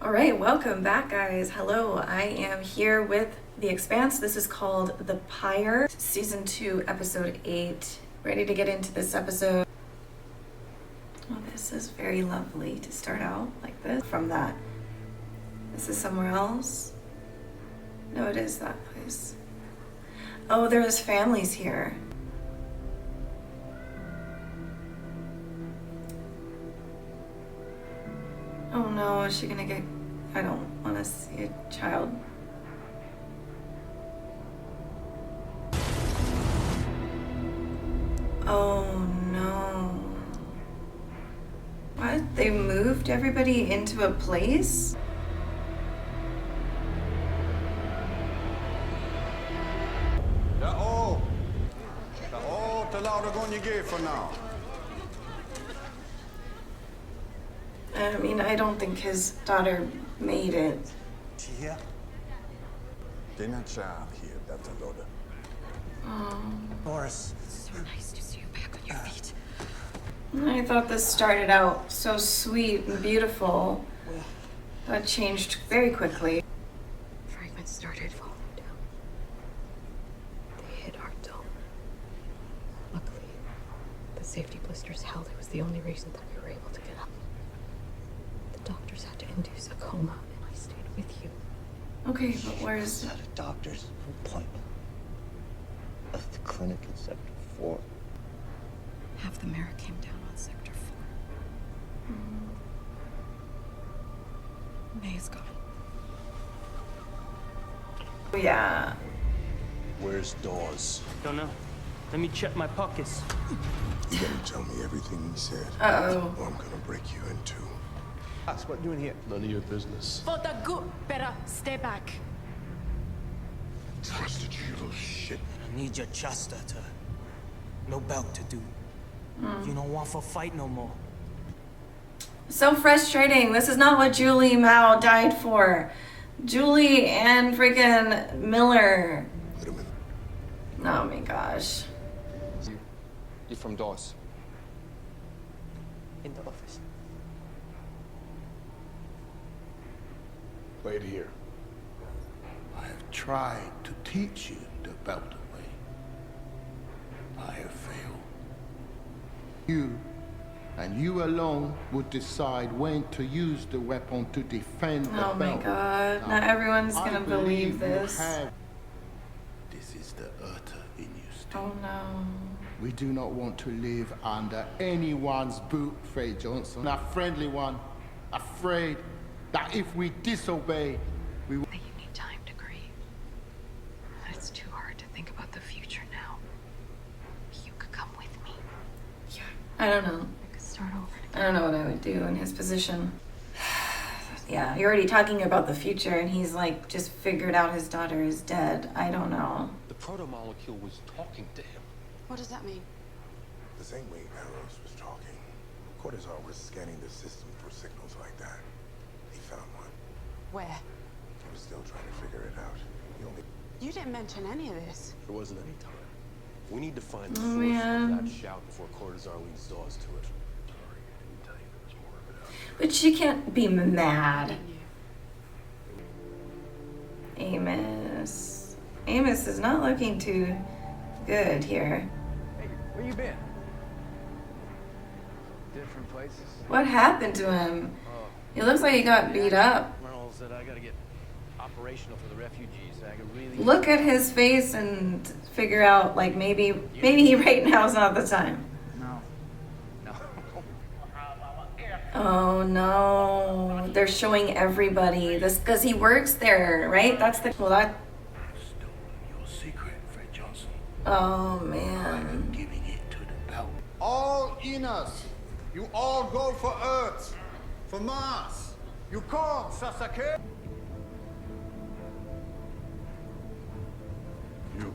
All right, welcome back, guys. Hello, I am here with the Expanse. This is called the Pyre, Season 2, Episode 8. Ready to get into this episode. Oh, this is very lovely to start out like this. From that. This is somewhere else. No, it is that place. Oh, there's families here. Oh no, is she gonna get... I don't want to see a child. Oh no. What? They moved everybody into a place? I mean, I don't think his daughter made it. She here? They're not child here, Dr. Loda. Oh. Boris. So nice to see you back on your feet. I thought this started out so sweet and beautiful. That changed very quickly. Fragments started falling down. They hit our dome. Luckily, the safety blisters held. It was the only reason that we were able to get up. The doctors had to induce a coma, and I stayed with you. Okay, but where's... At a doctor's appointment of the clinic in Sector 4. Half the mirror came down on Sector 4. May is gone. Yeah. Where's Dawes? Don't know. Let me check my pockets. You gotta tell me everything he said. Uh-oh. Or I'm gonna break you in two. What are you doing here? None of your business. For the good, better stay back. Trusted you, little shit. I need your Chester to... No belt to do. You don't want for fight no more. So frustrating. This is not what Julie Mao died for. Julie and freaking Miller. Wait a minute. Oh my gosh. You from Dawes? In the office. Wait here. I have tried to teach you the Beltway. I have failed. You, and you alone, would decide when to use the weapon to defend the Oh my belt. god. Not everyone's I gonna believe you this. This is the Urta in you still. Oh no. We do not want to live under anyone's boot, Faye Johnson. A friendly one, afraid that if we disobey, we will... That you need time to grieve. It's too hard to think about the future now. You could come with me. Yeah. I don't know. I could start over I again. don't know what I would do in his position. Yeah, you're already talking about the future and he's like just figured out his daughter is dead. I don't know. The proto-molecule was talking to him. What does that mean? The same way Arrows was talking. Cortisol was scanning the system for signals like that. He found one. Where? He was still trying to figure it out. He only... You didn't mention any of this. There wasn't any time. We need to find the Oh, source man. of that shout before Cortazar leads Dawes to it. Sorry, I didn't tell you there was more of it out there. But she can't be mad. Didn't you? Amos. Amos is not looking too good here. Hey, where you been? Different places. What happened to him? He looks like he got beat up. Merle said I gotta get operational for the refugees. I could really Look at his face and figure out like maybe right now is not the time. No. Oh no. They're showing everybody this because he works there, right? That's the Stole your secret, Fred Johnson. Oh I'm man. giving it to the belt. All in us. You all go for Earth. For Mars. You come, Sasaki. You.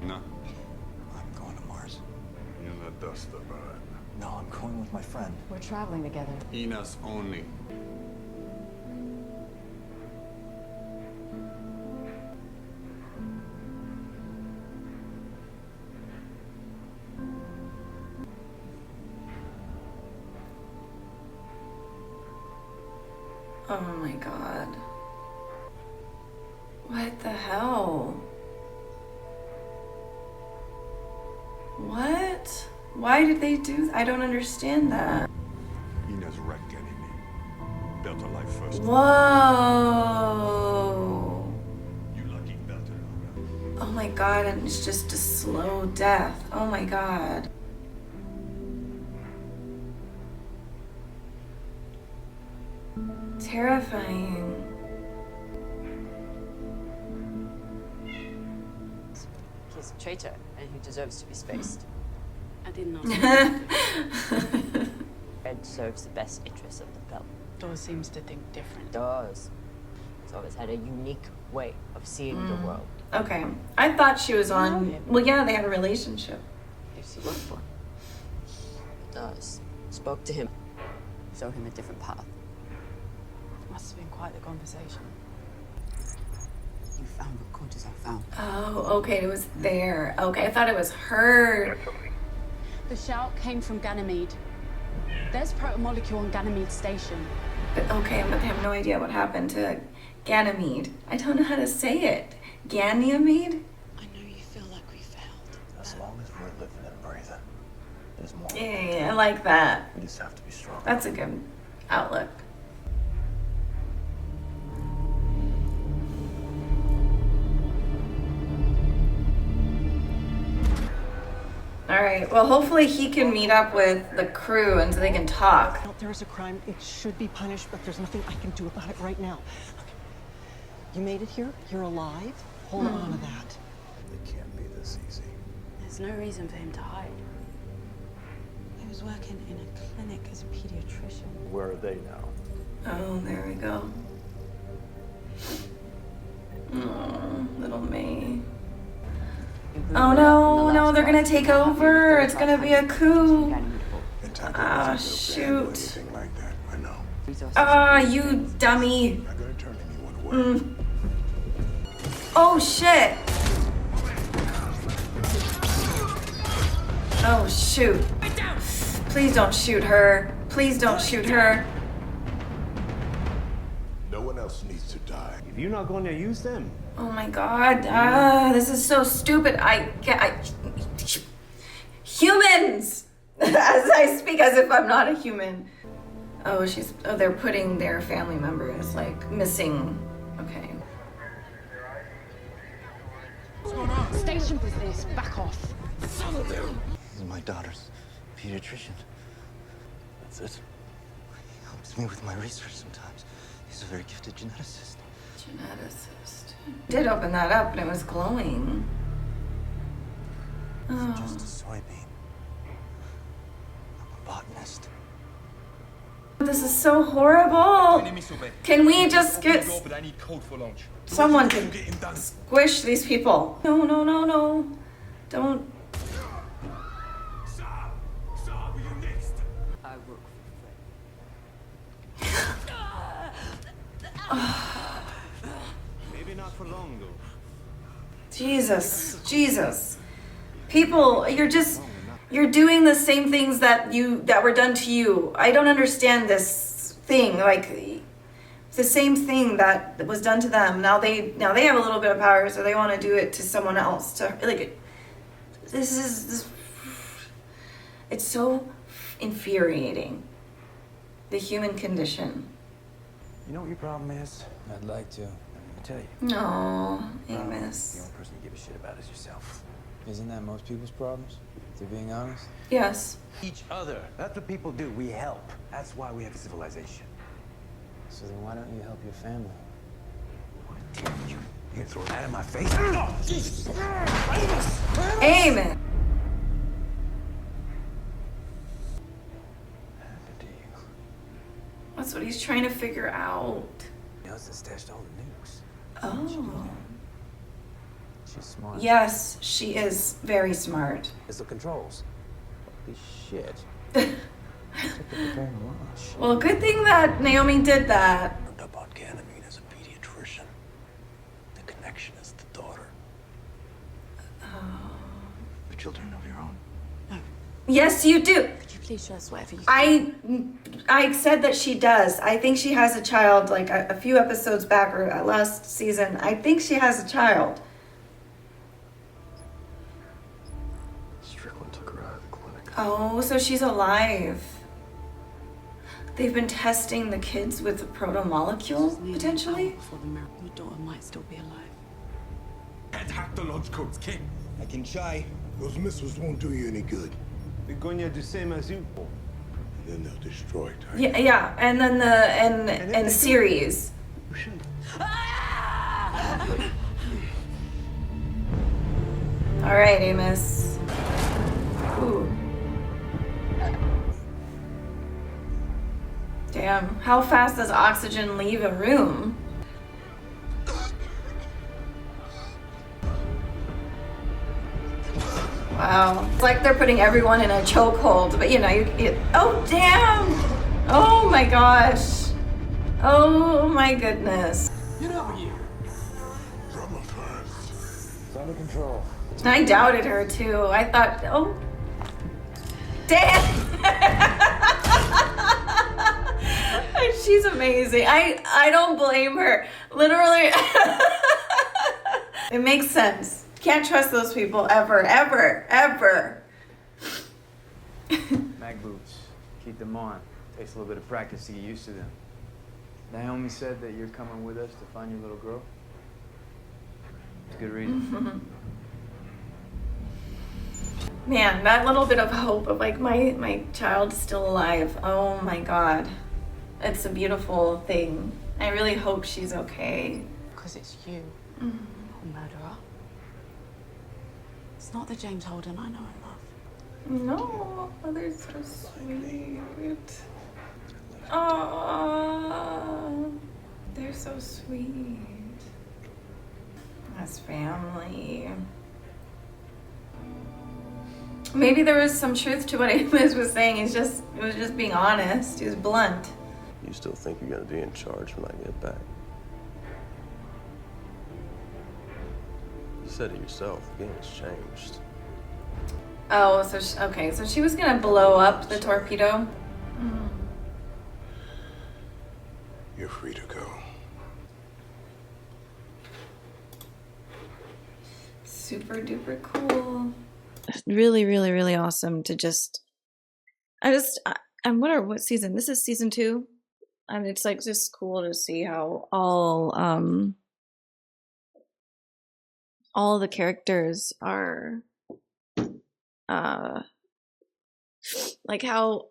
No. I'm going to Mars. You're not dust about it. No, I'm going with my friend. We're traveling together. Enos only. Oh Oh my god. What the hell? What? Why did they do? I don't understand that. Ina's wrecked Ganymede. Built her life first. Whoa. You lucky belted her. Oh my god, and it's just a slow death. Oh my god. Terrifying. He's a traitor, and he deserves to be spaced. I did not. Red serves the best interests of the belt. Dawes seems to think different. Does. He's always had a unique way of seeing the world. Okay. I thought she was on. Well, yeah, they had a relationship. Who's he work for? Does. Spoke to him. Showed him a different path. Must have been quite the conversation. You found what Cortazar found. Oh, okay, it was there. Okay, I thought it was her. The shout came from Ganymede. There's protomolecule on Ganymede station. But okay, but I have no idea what happened to Ganymede. I don't know how to say it. Ganymede? I know you feel like we failed. As long as we're living and breathing, there's more. Yeah, I like that. We just have to be strong. That's a good outlook. All right, well, hopefully he can meet up with the crew and so they can talk. There is a crime. It should be punished, but there's nothing I can do about it right now. Okay. You made it here. You're alive. Hold on to that. It can't be this easy. There's no reason for him to hide. He was working in a clinic as a pediatrician. Where are they now? Oh, there we go. Oh, little May. Oh no, no, they're gonna take over. It's gonna be a coup. Ah, shoot. Like that, I know. Ah, you dummy. Not gonna turn anyone away. Oh shit. Oh shoot. Please don't shoot her. Please don't shoot her. No one else needs to die. If you're not going to use them, Oh my god. Ah, this is so stupid. Humans! As I speak as if I'm not a human. Oh, they're putting their family members, like, missing. Okay. Station business, back off. He's my daughter's pediatrician. That's it. He helps me with my research sometimes. He's a very gifted geneticist. Geneticist. Did open that up and it was glowing. Oh. Just a soybean. I'm a botanist. This is so horrible. Can we just get someone to squish these people? No, no, no, no. Don't. I work maybe not for long though. Jesus, Jesus. People, you're doing the same things that were done to you. I don't understand this thing. Like, it's the same thing that was done to them. Now they have a little bit of power, so they want to do it to someone else. It's so infuriating. The human condition. You know what your problem is? I'd like to. I'll tell you. No, The Amos. only person you give a shit about is yourself. Isn't that most people's problems? If they're being honest? Yes. Each other. That's what people do. We help. That's why we have civilization. So then why don't you help your family? Damn you. You gonna throw that in my face? Oh, Jesus! Amos. Happened to you. That's what he's trying to figure out. You know, it's stashed all the nukes. Oh. She's smart. Yes, she is very smart. It's the controls. Holy shit. Took it very much. Well, good thing that Naomi did that. Learned about Ganymede as a pediatrician. The connection is the daughter. Oh. The children of your own. Yes, you do. Could you Cliches, whatever you I said that she does. I think she has a child, like a few episodes back or last season. I think she has a child. Strickland took her out of the clinic. Oh, so she's alive. They've been testing the kids with the proto-molecule, potentially? before the miracle. Your daughter might still be alive. Can't hack the launch codes, King. I can try. Those missiles won't do you any good. They're going to do the same as you. And then they'll destroy Titan. Yeah, yeah. And then and series. All right, Amos. Ooh. Damn. How fast does oxygen leave a room? Wow. It's like they're putting everyone in a chokehold, but you know, oh damn! Oh my gosh. Oh my goodness. Get over here. Drama first. It's under control. I doubted her too. I thought, oh. Damn! She's amazing. I don't blame her. Literally. It makes sense. Can't trust those people ever, ever, ever. Mag boots. Keep them on. Takes a little bit of practice to get used to them. Naomi said that you're coming with us to find your little girl. It's a good reason. Man, that little bit of hope of like my child's still alive. Oh my God. It's a beautiful thing. I really hope she's okay. Because it's you, a murderer. It's not the James Holden I know and love. No, oh, they're so sweet. Oh, they're so sweet. As family. Maybe there was some truth to what Amos was saying. It was just being honest. He was blunt. You still think you're gonna be in charge when I get back? You said it yourself. The game has changed. Oh, so okay. So she was gonna blow up the torpedo. You're free to go. Super duper cool. Really, really, really awesome to just. What season? This is season 2. And it's like just cool to see how all the characters are like how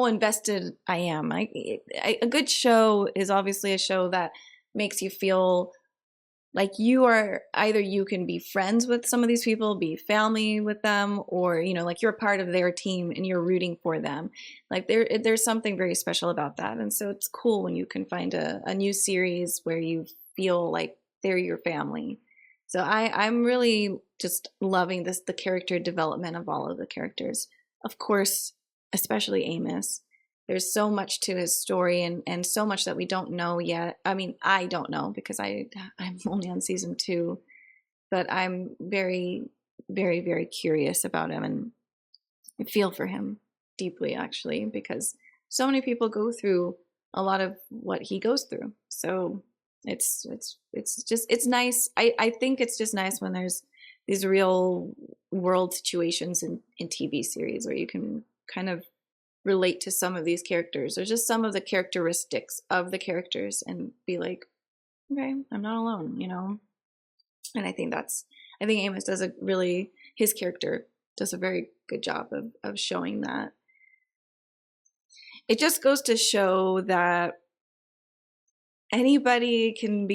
invested I am. A good show is obviously a show that makes you feel like you can be friends with some of these people, be family with them, or you know, like you're a part of their team and you're rooting for them. Like there's something very special about that, and so it's cool when you can find a new series where you feel like they're your family. So I'm really just loving the character development of all of the characters. Of course, especially Amos. There's so much to his story and so much that we don't know yet. I mean, I don't know because I'm only on season 2, but I'm very, very, very curious about him and I feel for him deeply actually, because so many people go through a lot of what he goes through. So it's nice. I think it's just nice when there's these real world situations in TV series where you can kind of relate to some of these characters or just some of the characteristics of the characters and be like, okay, I'm not alone, you know? And I think Amos his character does a very good job of showing that. It just goes to show that anybody can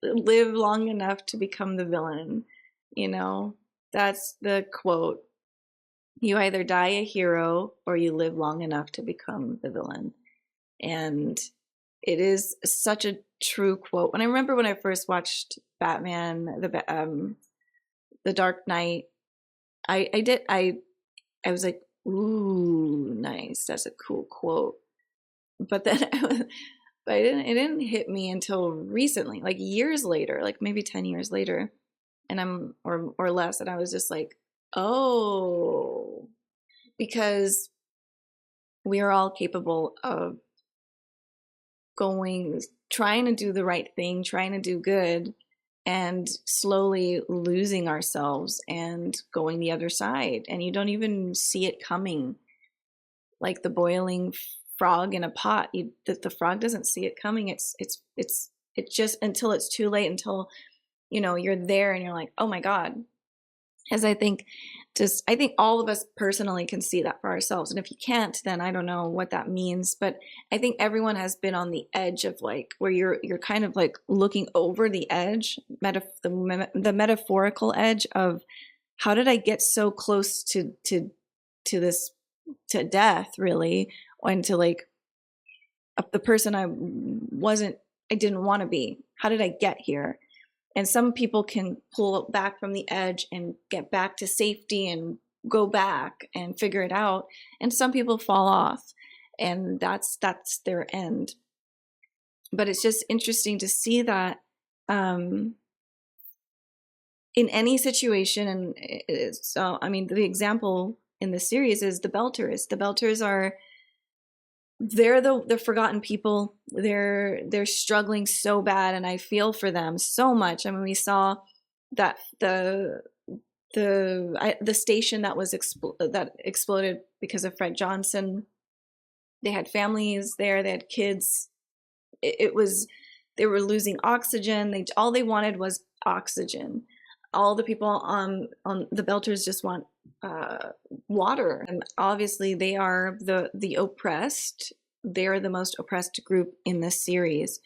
live long enough to become the villain, you know? That's the quote. You either die a hero or you live long enough to become the villain. And it is such a true quote. When I first watched Batman, the Dark Knight, I was like, ooh, nice. That's a cool quote. But then it didn't hit me until recently, like years later, like maybe 10 years later, and or less, and I was just like, oh, because we are all capable of trying to do the right thing, trying to do good, and slowly losing ourselves and going the other side. And you don't even see it coming. Like the boiling frog in a pot, the frog doesn't see it coming. It's just until it's too late, until, you know, you're there and you're like, oh my God. As I think all of us personally can see that for ourselves. And if you can't, then I don't know what that means. But I think everyone has been on the edge of like, where you're kind of like looking over the edge, the metaphorical edge of, how did I get so close to this, to death, really, and to like the person I didn't want to be. How did I get here? And some people can pull back from the edge and get back to safety and go back and figure it out. And some people fall off, and that's their end. But it's just interesting to see that in any situation. And so, I mean, the example in the series is the Belters. The Belters they're the forgotten people. They're struggling so bad, and I feel for them so much. I mean, we saw that the station that exploded because of Fred Johnson. They had families there. They had kids. They were losing oxygen. All they wanted was oxygen. All the people on the Belters just want water. And obviously they are the oppressed. They're the most oppressed group in this series.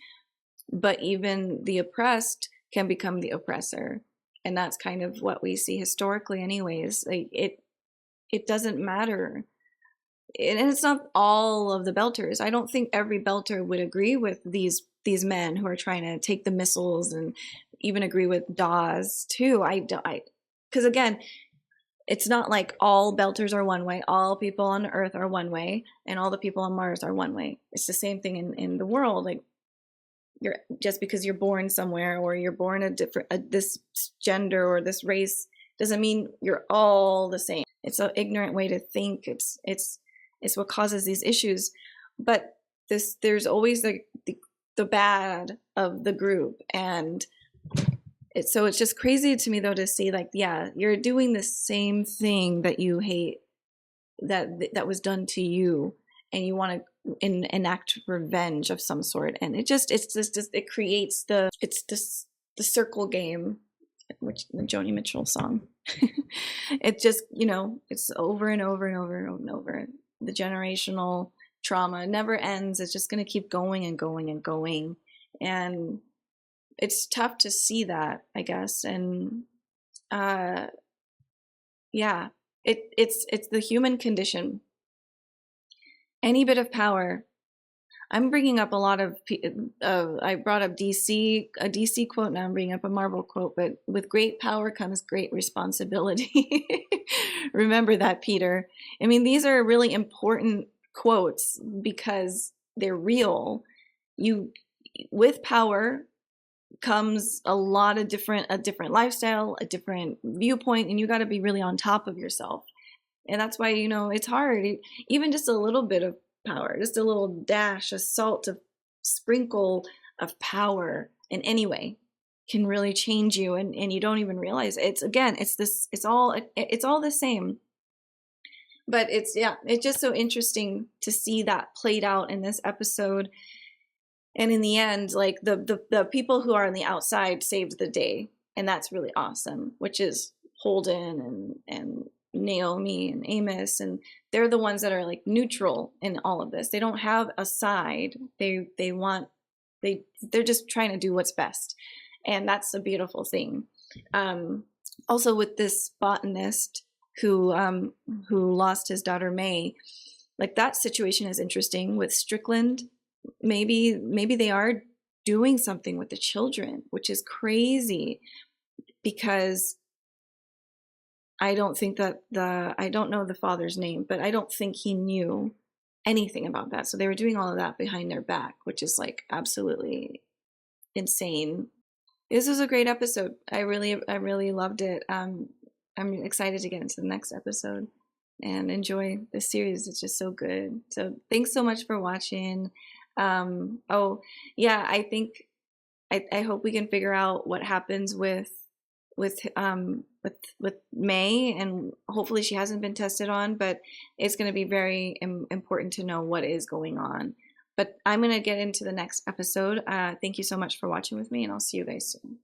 But even the oppressed can become the oppressor. And that's kind of what we see historically anyways. Like it doesn't matter. And it's not all of the Belters. I don't think every Belter would agree with these men who are trying to take the missiles, and even agree with Dawes too. Because again, it's not like all Belters are one way, all people on Earth are one way, and all the people on Mars are one way. It's the same thing in the world. Like, just because you're born somewhere, or you're born this gender or this race, doesn't mean you're all the same. It's an ignorant way to think. It's what causes these issues. But there's always the bad of the group, and it's just crazy to me though to see, like, yeah, you're doing the same thing that you hate, that was done to you, and you want to enact revenge of some sort. And it creates the circle game, which the Joni Mitchell song. It just, it's over and over and over and over. The generational trauma never ends. It's just going to keep going and going and going. And it's tough to see that, I guess. And yeah, it's the human condition. Any bit of power. I'm bringing up a lot of, I brought up a DC quote, now I'm bringing up a Marvel quote, but with great power comes great responsibility. Remember that, Peter. I mean, these are really important quotes because they're real. With power comes a different lifestyle, a different viewpoint, and you got to be really on top of yourself. And that's why, it's hard. Even just a little bit of power, just a little dash, a salt, a sprinkle of power in any way can really change you, and you don't even realize it. It's all the same. But it's just so interesting to see that played out in this episode. And in the end, like the people who are on the outside saved the day, and that's really awesome, which is Holden and Naomi and Amos, and they're the ones that are like neutral in all of this. They don't have a side. They're just trying to do what's best, and that's a beautiful thing. Also with this botanist who lost his daughter May, like that situation is interesting with Strickland. Maybe they are doing something with the children, which is crazy, because I don't think that I don't know the father's name, but I don't think he knew anything about that. So they were doing all of that behind their back, which is like absolutely insane. This was a great episode. I really loved it. I'm excited to get into the next episode. and enjoy the series. It's just so good. So thanks so much for watching. Oh yeah, I think I hope we can figure out what happens with May, and hopefully she hasn't been tested on, but it's going to be very important to know what is going on. But I'm going to get into the next episode. Thank you so much for watching with me, and I'll see you guys soon.